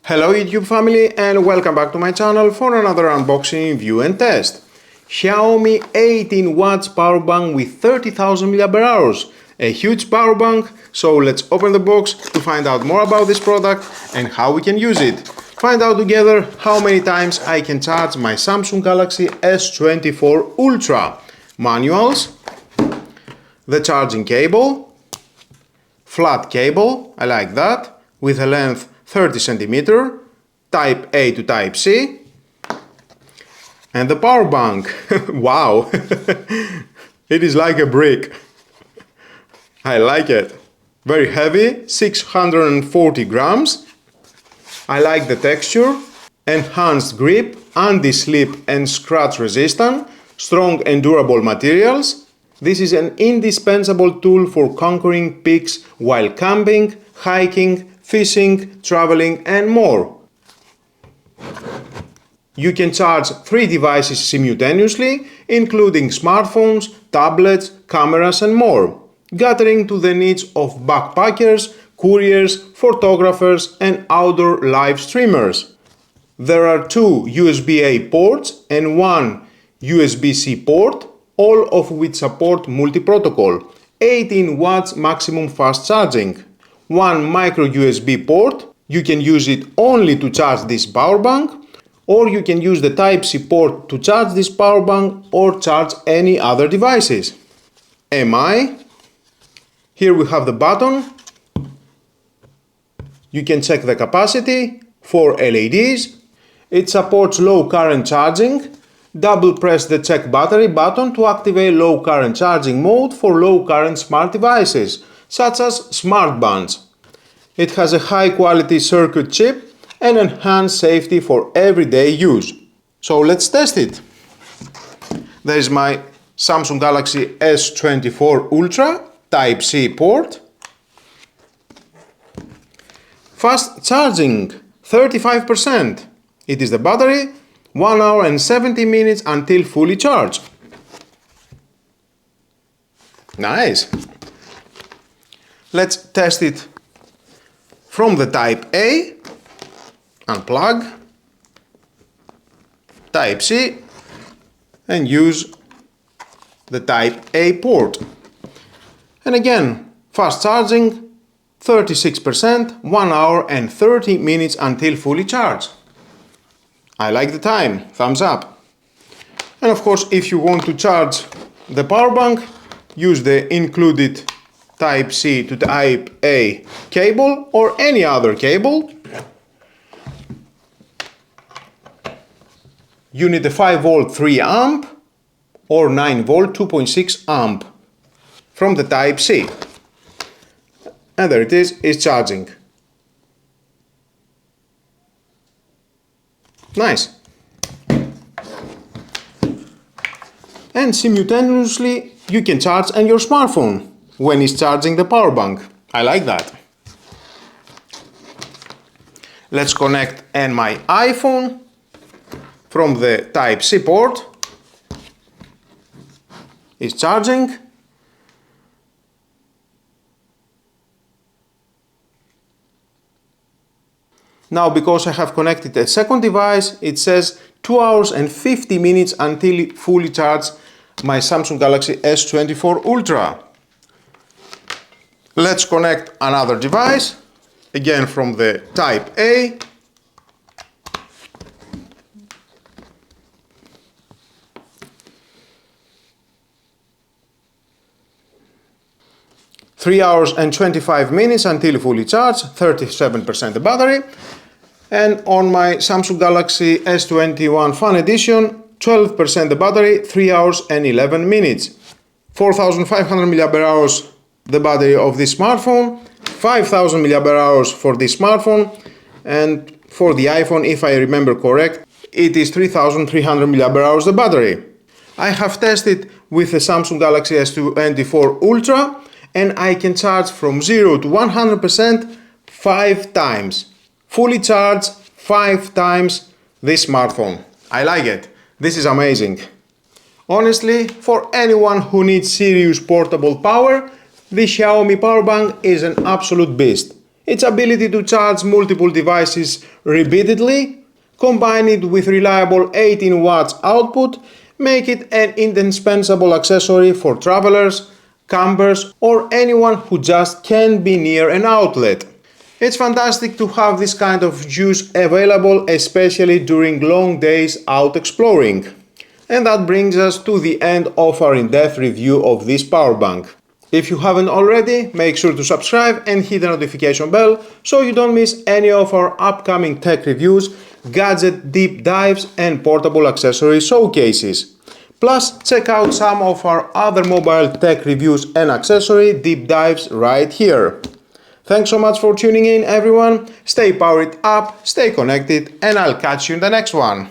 Hello YouTube family and welcome back to my channel for another unboxing, review and test. Xiaomi 18 watts power bank with 30,000 mAh. A huge power bank, so let's open the box to find out more about this product and how we can use it. Find out together how many times I can charge my Samsung Galaxy S24 Ultra. Manuals, the charging cable, flat cable, I like that, with a length 30 cm, type A to type C, and the power bank. Wow, it is like a brick. I like it. Very heavy, 640 grams. I like the texture, enhanced grip, anti-slip and scratch resistant, strong and durable materials. This is an indispensable tool for conquering peaks while camping, hiking, fishing, traveling and more. You can charge 3 devices simultaneously, including smartphones, tablets, cameras and more, catering to the needs of backpackers, couriers, photographers and outdoor live streamers. There are 2 USB-A ports and 1 USB-C port, all of which support multi-protocol, 18 watts maximum fast charging. 1 micro USB port, you can use it only to charge this power bank, or you can use the Type-C port to charge this power bank or charge any other devices. MI, here we have the button, you can check the capacity, 4 LEDs, it supports low current charging, double press the check battery button to activate low current charging mode for low current smart devices, such as smart bands. It has a high quality circuit chip and enhanced safety for everyday use. So let's test it. There is my Samsung Galaxy S24 Ultra Type-C port. Fast charging, 35%. It is the battery, 1 hour and 70 minutes until fully charged. Nice. Let's test it from the Type A, unplug, Type C and use the Type A port. And again, fast charging, 36%, 1 hour and 30 minutes until fully charged. I like the time, thumbs up. And of course, if you want to charge the power bank, use the included Type-C to Type A cable or any other cable. You need a 5 volt 3 amp or 9 volt 2.6 amp from the Type-C. And there it is, it's charging. Nice. And simultaneously you can charge on your smartphone when it's charging the power bank. I like that. Let's connect and my iPhone from the Type-C port. It's charging. Now, because I have connected a second device, it says 2 hours and 50 minutes until it fully charged my Samsung Galaxy S24 Ultra. Let's connect another device, again from the Type A. Three hours and 25 minutes until fully charged, 37% the battery. And on my Samsung Galaxy S21 Fan Edition, 12% the battery, 3 hours and 11 minutes. 4,500 mAh the battery of this smartphone, 5,000 mAh for this smartphone, and for the iPhone, if I remember correct, it is 3,300 mAh the battery. I have tested with the Samsung Galaxy S24 Ultra and I can charge from 0 to 100% 5 times. Fully charged 5 times this smartphone. I like it. This is amazing. Honestly, for anyone who needs serious portable power, the Xiaomi power bank is an absolute beast. its ability to charge multiple devices repeatedly, combined with reliable 18 watts output, make it an indispensable accessory for travelers, campers, or anyone who just can't be near an outlet. It's fantastic to have this kind of juice available, especially during long days out exploring. And that brings us to the end of our in-depth review of this power bank. If you haven't already, make sure to subscribe and hit the notification bell so you don't miss any of our upcoming tech reviews, gadget deep dives and portable accessory showcases. Plus, check out some of our other mobile tech reviews and accessory deep dives right here. Thanks so much for tuning in, everyone. Stay powered up, stay connected, and I'll catch you in the next one.